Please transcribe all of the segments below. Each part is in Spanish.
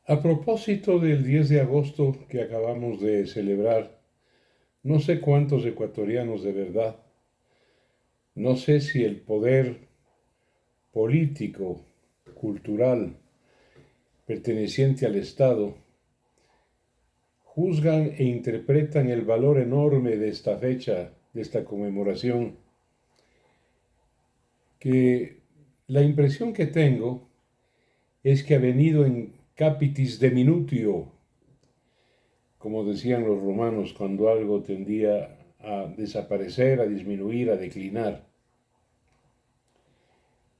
A propósito del 10 de agosto que acabamos de celebrar, no sé cuántos ecuatorianos de verdad, no sé si el poder político, cultural, perteneciente al Estado, juzgan e interpretan el valor enorme de esta fecha, de esta conmemoración, que la impresión que tengo es que ha venido en capitis deminutio, como decían los romanos, cuando algo tendía a desaparecer, a disminuir, a declinar.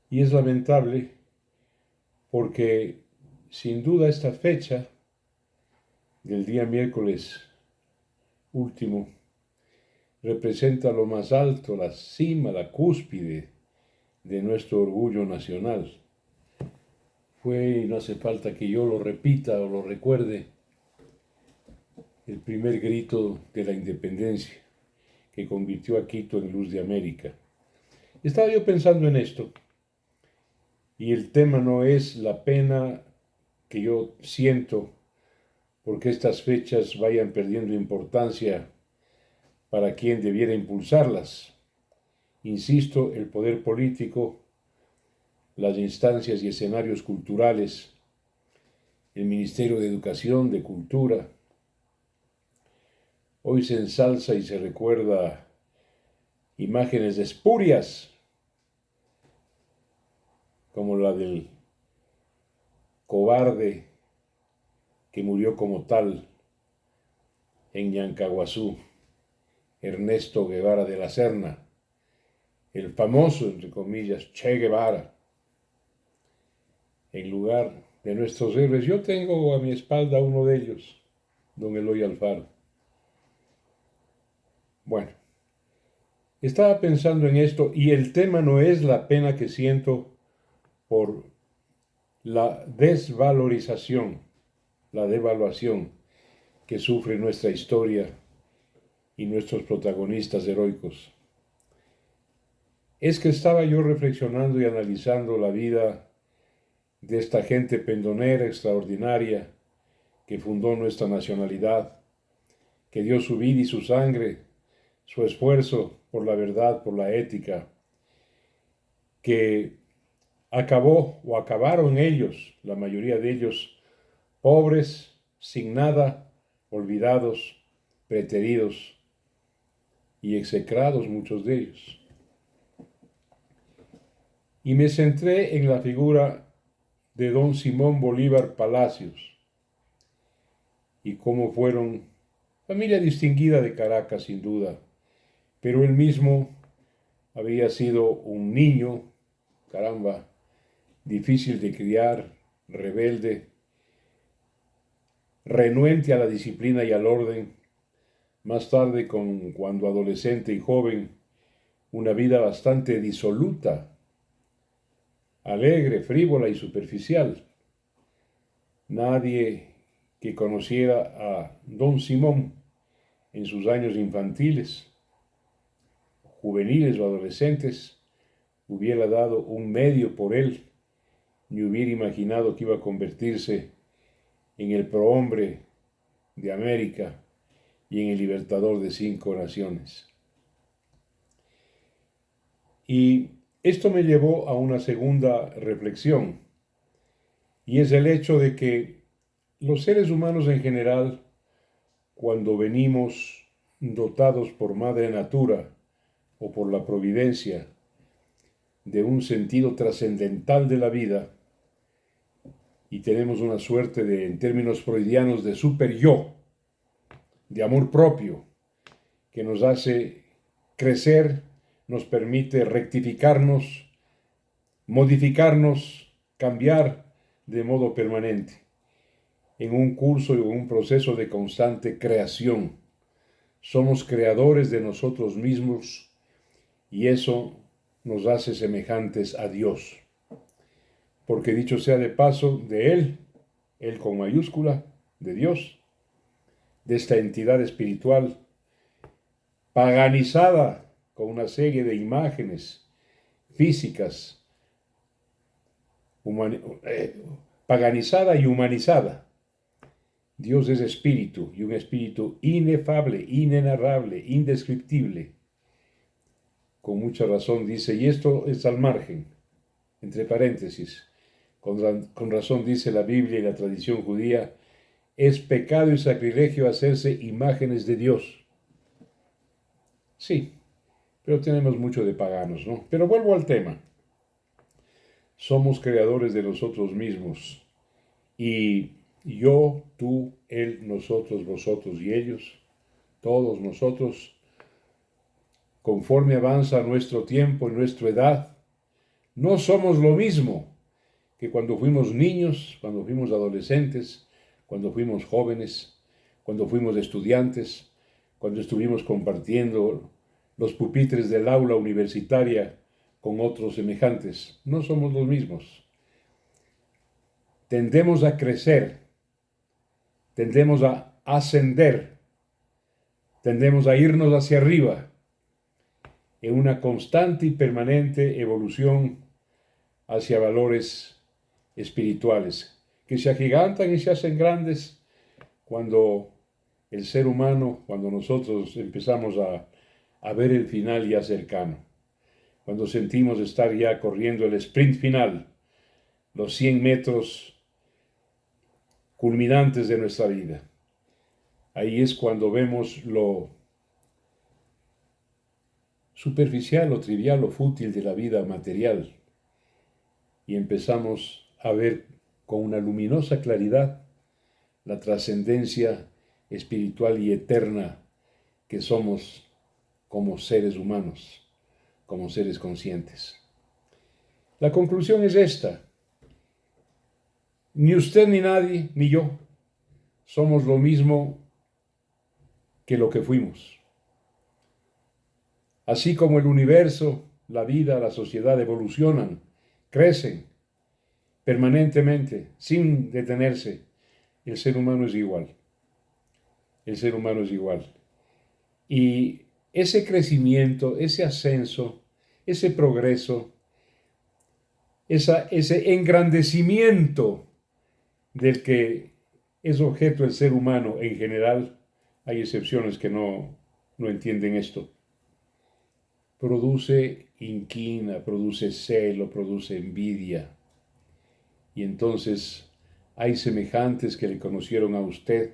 Y es lamentable porque sin duda esta fecha del día miércoles último representa lo más alto, la cima, la cúspide de nuestro orgullo nacional. Fue, y no hace falta que yo lo repita o lo recuerde, el primer grito de la independencia que convirtió a Quito en luz de América. Estaba yo pensando en esto, y el tema no es la pena que yo siento porque estas fechas vayan perdiendo importancia para quien debiera impulsarlas. Insisto, el poder político, las instancias y escenarios culturales, el Ministerio de Educación, de Cultura. Hoy se ensalza y se recuerda imágenes espurias, como la del cobarde que murió como tal en Ñancahuazú, Ernesto Guevara de la Serna, el famoso, entre comillas, Che Guevara. En lugar de nuestros héroes, yo tengo a mi espalda uno de ellos, don Eloy Alfaro. Bueno, estaba pensando en esto y el tema no es la pena que siento por la desvalorización, la devaluación que sufre nuestra historia y nuestros protagonistas heroicos. Es que estaba yo reflexionando y analizando la vida de esta gente pendonera extraordinaria que fundó nuestra nacionalidad, que dio su vida y su sangre, su esfuerzo por la verdad, por la ética, que acabó o acabaron ellos, la mayoría de ellos, pobres, sin nada, olvidados, preteridos y execrados muchos de ellos. Y me centré en la figura de don Simón Bolívar Palacios y cómo fueron familia distinguida de Caracas sin duda, pero él mismo había sido un niño, caramba, difícil de criar, rebelde, renuente a la disciplina y al orden, más tarde cuando adolescente y joven, una vida bastante disoluta, alegre, frívola y superficial. Nadie que conociera a don Simón en sus años infantiles, juveniles o adolescentes, hubiera dado un medio por él, ni hubiera imaginado que iba a convertirse en el prohombre de América y en el libertador de 5 naciones. Y esto me llevó a una segunda reflexión, y es el hecho de que los seres humanos en general, cuando venimos dotados por Madre Natura o por la providencia de un sentido trascendental de la vida, y tenemos una suerte de, en términos freudianos, de super yo, de amor propio, que nos hace crecer, nos permite rectificarnos, modificarnos, cambiar de modo permanente, en un curso y en un proceso de constante creación. Somos creadores de nosotros mismos y eso nos hace semejantes a Dios. Porque dicho sea de paso, de Él con mayúscula, de Dios, de esta entidad espiritual paganizada con una serie de imágenes físicas, paganizada y humanizada, Dios es espíritu y un espíritu inefable, inenarrable, indescriptible. Con mucha razón dice, y esto es al margen, entre paréntesis, con razón dice la Biblia y la tradición judía, es pecado y sacrilegio hacerse imágenes de Dios. Sí, pero tenemos mucho de paganos, ¿no? Pero vuelvo al tema. Somos creadores de nosotros mismos. Y yo, tú, él, nosotros, vosotros y ellos, todos nosotros, conforme avanza nuestro tiempo y nuestra edad, no somos lo mismo que cuando fuimos niños, cuando fuimos adolescentes, cuando fuimos jóvenes, cuando fuimos estudiantes, cuando estuvimos compartiendo los pupitres del aula universitaria con otros semejantes. No somos los mismos. Tendemos a crecer, tendemos a ascender, tendemos a irnos hacia arriba en una constante y permanente evolución hacia valores espirituales que se agigantan y se hacen grandes cuando el ser humano, cuando nosotros empezamos a ver el final ya cercano, cuando sentimos estar ya corriendo el sprint final, los 100 metros culminantes de nuestra vida. Ahí es cuando vemos lo superficial, lo trivial, lo fútil de la vida material y empezamos a ver con una luminosa claridad la trascendencia espiritual y eterna que somos como seres humanos, como seres conscientes. La conclusión es esta: ni usted ni nadie, ni yo, somos lo mismo que lo que fuimos. Así como el universo, la vida, la sociedad evolucionan, crecen permanentemente, sin detenerse, el ser humano es igual. El ser humano es igual. Y ese crecimiento, ese ascenso, ese progreso, ese engrandecimiento del que es objeto el ser humano en general, hay excepciones que no entienden esto, produce inquina, produce celo, produce envidia. Y entonces hay semejantes que le conocieron a usted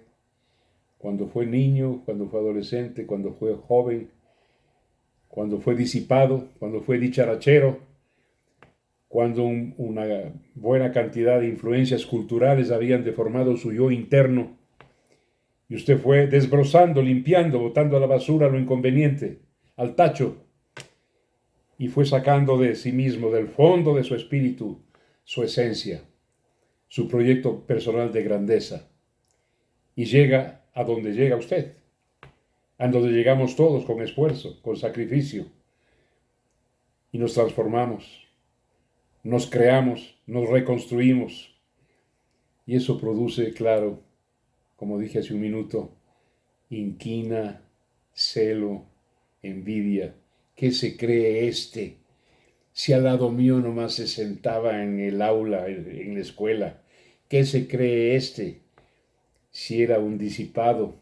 cuando fue niño, cuando fue adolescente, cuando fue joven, cuando fue disipado, cuando fue dicharachero, cuando una buena cantidad de influencias culturales habían deformado su yo interno, y usted fue desbrozando, limpiando, botando a la basura lo inconveniente, al tacho, y fue sacando de sí mismo, del fondo de su espíritu, su esencia, su proyecto personal de grandeza, y llega a donde llega usted, a donde llegamos todos con esfuerzo, con sacrificio, y nos transformamos, nos creamos, nos reconstruimos, y eso produce, claro, como dije hace un minuto, inquina, celo, envidia. ¿Qué se cree este? Si al lado mío nomás se sentaba en el aula, en la escuela, ¿qué se cree este? Si era un disipado.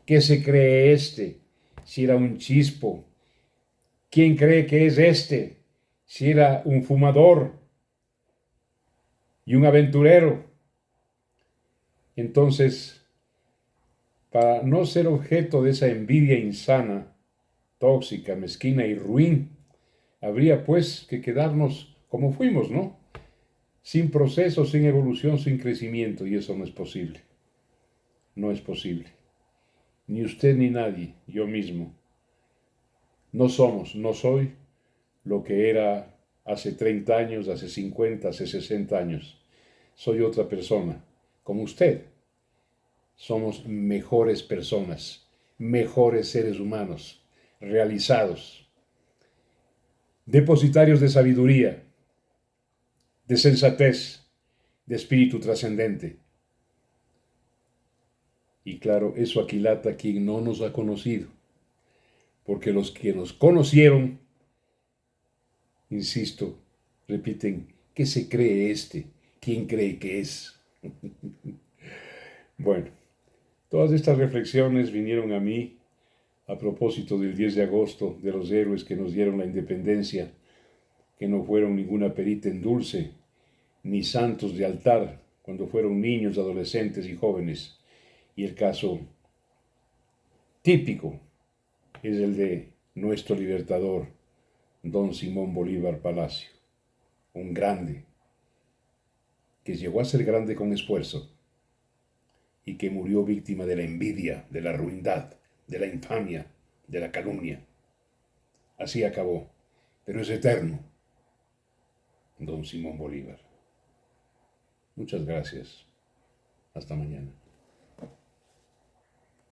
¿Qué se cree este? Si era un chispo. ¿Quién cree que es este? Si era un fumador y un aventurero. Entonces, para no ser objeto de esa envidia insana, tóxica, mezquina y ruin, habría pues que quedarnos como fuimos, ¿no? Sin proceso, sin evolución, sin crecimiento, y eso no es posible. No es posible. Ni usted ni nadie, yo mismo. No somos, no soy lo que era hace 30 años, hace 50, hace 60 años. Soy otra persona, como usted. Somos mejores personas, mejores seres humanos, realizados, depositarios de sabiduría, de sensatez, de espíritu trascendente. Y claro, eso aquilata a quien no nos ha conocido, porque los que nos conocieron, insisto, repiten, ¿qué se cree este? ¿Quién cree que es? Bueno, Todas estas reflexiones vinieron a mí a propósito del 10 de agosto, de los héroes que nos dieron la independencia, que no fueron ninguna perita en dulce, ni santos de altar, cuando fueron niños, adolescentes y jóvenes. Y el caso típico es el de nuestro libertador, don Simón Bolívar Palacio, un grande, que llegó a ser grande con esfuerzo y que murió víctima de la envidia, de la ruindad, de la infamia, de la calumnia. Así acabó, pero es eterno, don Simón Bolívar. Muchas gracias. Hasta mañana.